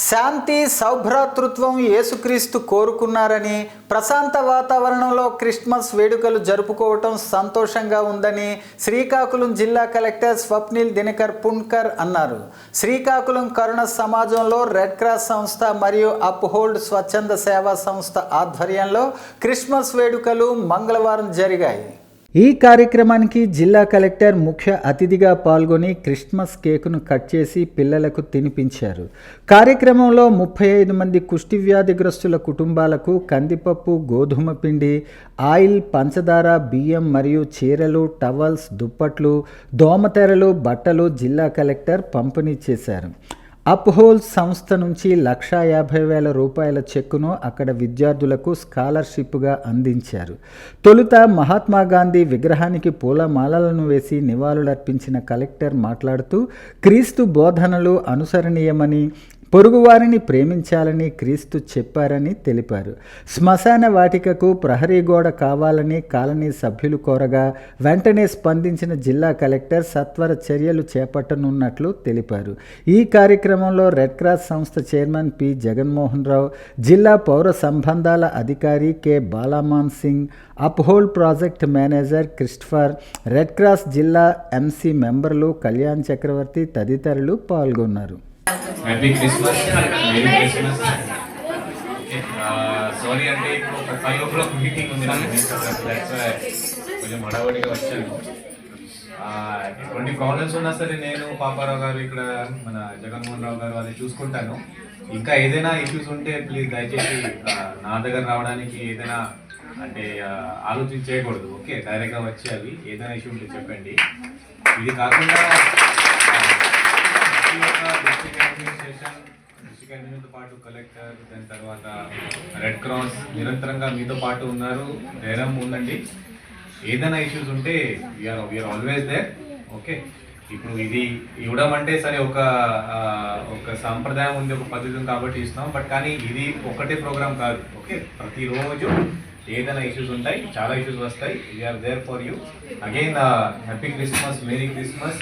శాంతి సౌభ్రాతృత్వం యేసుక్రీస్తు కోరుకున్నారని, ప్రశాంత వాతావరణంలో క్రిస్మస్ వేడుకలు జరుపుకోవటం సంతోషంగా ఉందని శ్రీకాకుళం జిల్లా కలెక్టర్ స్వప్నిల్ దినకర్ పున్కర్ అన్నారు. శ్రీకాకుళం కరుణ సమాజంలో రెడ్ క్రాస్ సంస్థ మరియు అప్హోల్డ్ స్వచ్ఛంద సేవా సంస్థ ఆధ్వర్యంలో క్రిస్మస్ వేడుకలు మంగళవారం జరిగాయి. ఈ కార్యక్రమానికి జిల్లా కలెక్టర్ ముఖ్య అతిథిగా పాల్గొని క్రిస్మస్ కేకును కట్ చేసి పిల్లలకు తినిపించారు. కార్యక్రమంలో 35 మంది కుష్టి వ్యాధిగ్రస్తుల కుటుంబాలకు కందిపప్పు, గోధుమ పిండి, ఆయిల్, పంచదార, బియ్యం మరియు చీరలు, టవల్స్, దుప్పట్లు, దోమతెరలు, బట్టలు జిల్లా కలెక్టర్ పంపిణీ చేశారు. అప్హోల్ సంస్థ నుంచి 1,50,000 రూపాయల చెక్కును అక్కడ విద్యార్థులకు స్కాలర్షిప్గా అందించారు. తొలుత మహాత్మా గాంధీ విగ్రహానికి పూలమాలలను వేసి నివాళులర్పించిన కలెక్టర్ మాట్లాడుతూ, క్రీస్తు బోధనలు అనుసరణీయమని, పొరుగువారిని ప్రేమించాలని క్రీస్తు చెప్పారని తెలిపారు. శ్మశాన వాటికకు ప్రహరీ గోడ కావాలని కాలనీ సభ్యులు కోరగా వెంటనే స్పందించిన జిల్లా కలెక్టర్ సత్వర చర్యలు చేపట్టనున్నట్లు తెలిపారు. ఈ కార్యక్రమంలో రెడ్ క్రాస్ సంస్థ చైర్మన్ పి జగన్మోహన్ రావు, జిల్లా పౌర సంబంధాల అధికారి K Balaman Singh, uphold project manager Christopher, Red Cross జిల్లా ఎంసీ మెంబర్లు కళ్యాణ్ చక్రవర్తి తదితరులు పాల్గొన్నారు. Happy Christmas, merry Christmas. Sorry అంటే ఇప్పుడు ఒక 5 o'clock మీటింగ్ ఉంది నాకు, కొంచెం హడావడిగా వచ్చాను. ఎటువంటి ప్రాబ్లమ్స్ ఉన్నా సరే నేను, పాపారావు గారు, ఇక్కడ మన జగన్మోహన్ రావు గారు అది చూసుకుంటాను. ఇంకా ఏదైనా ఇష్యూస్ ఉంటే ప్లీజ్ దయచేసి నా దగ్గర రావడానికి ఏదైనా అంటే ఆలోచన చేయకూడదు. ఓకే, డైరెక్ట్గా వచ్చి అవి ఏదైనా ఇష్యూ ఉంటే చెప్పండి. ఇది కాకుండా డిస్ట్రిక్ట్ అడ్మినిస్ట్రేషన్ పాటు కలెక్టర్, దాని తర్వాత రెడ్ క్రాస్ నిరంతరంగా మీతో పాటు ఉన్నారు. ధైర్యం ఉందండి. ఏదైనా ఇష్యూస్ ఉంటే వీఆర్ ఆల్వేస్ దేర్. ఓకే, ఇప్పుడు ఇది ఇవ్వడం అంటే సరే ఒక సాంప్రదాయం ఉంది, ఒక పద్ధతి ఉంది కాబట్టి ఇస్తున్నాం. బట్ కానీ ఇది ఒకటే ప్రోగ్రామ్ కాదు. ఓకే, ప్రతిరోజు ఏదైనా ఇష్యూస్ ఉంటాయి, చాలా ఇష్యూస్ వస్తాయి. We are there for you. Again happy Christmas, merry Christmas.